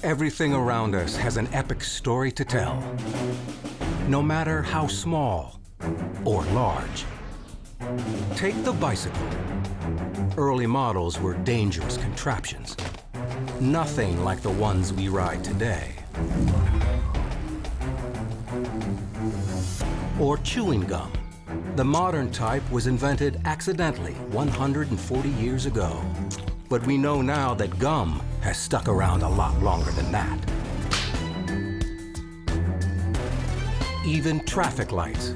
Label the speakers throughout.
Speaker 1: Everything around us has an epic story to tell, no matter how small or large. Take the bicycle. Early models were dangerous contraptions, nothing like the ones we ride today. Or chewing gum. The modern type was invented accidentally 140 years ago. But we know now that gum has stuck around a lot longer than that. Even traffic lights.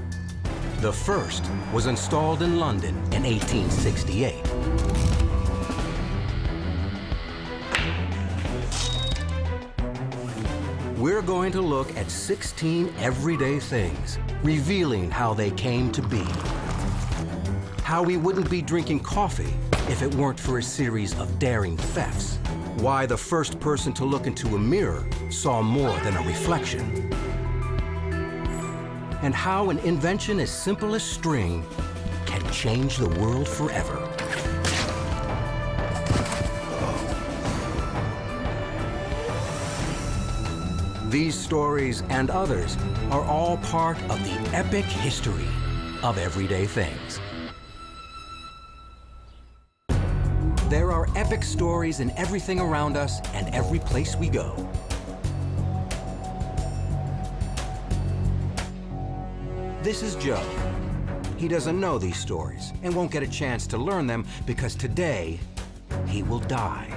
Speaker 1: The first was installed in London in 1868. We're going to look at 16 everyday things, revealing how they came to be. How we wouldn't be drinking coffee if it weren't for a series of daring thefts. Why the first person to look into a mirror saw more than a reflection. And how an invention as simple as string can change the world forever. These stories and others are all part of the epic history of everyday things. There are epic stories in everything around us and every place we go. This is Joe. He doesn't know these stories and won't get a chance to learn them because today he will die.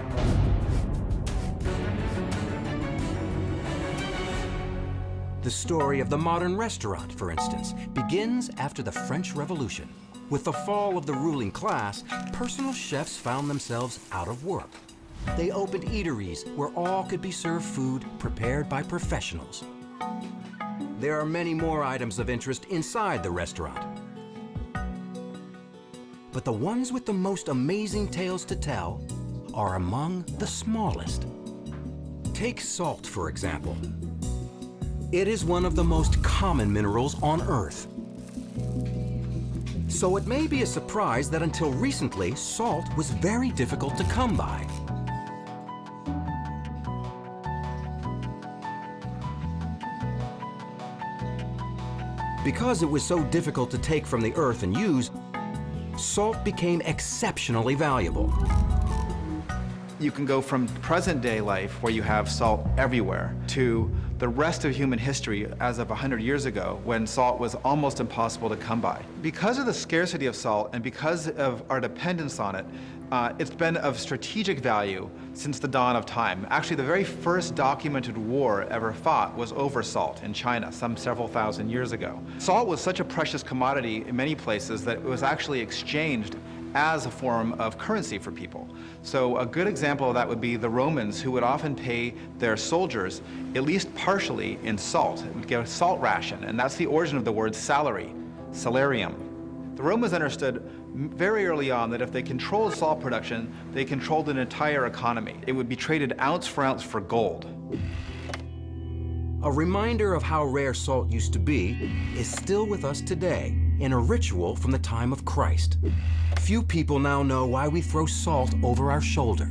Speaker 1: The story of the modern restaurant, for instance, begins after the French Revolution. With the fall of the ruling class, personal chefs found themselves out of work. They opened eateries where all could be served food prepared by professionals. There are many more items of interest inside the restaurant. But the ones with the most amazing tales to tell are among the smallest. Take salt, for example. It is one of the most common minerals on Earth. So it may be a surprise that until recently, salt was very difficult to come by. Because it was so difficult to take from the earth and use, salt became exceptionally valuable.
Speaker 2: You can go from present-day life, where you have salt everywhere, to the rest of human history as of 100 years ago, when salt was almost impossible to come by. Because of the scarcity of salt and because of our dependence on it, it's been of strategic value since the dawn of time. Actually, the very first documented war ever fought was over salt in China, some several thousand years ago. Salt was such a precious commodity in many places that it was actually exchanged as a form of currency for people. So a good example of that would be the Romans, who would often pay their soldiers, at least partially, in salt. It would give a salt ration, and that's the origin of the word salary, salarium. The Romans understood very early on that if they controlled salt production, they controlled an entire economy. It would be traded ounce for gold.
Speaker 1: A reminder of how rare salt used to be is still with us today in a ritual from the time of Christ. Few people now know why we throw salt over our shoulder.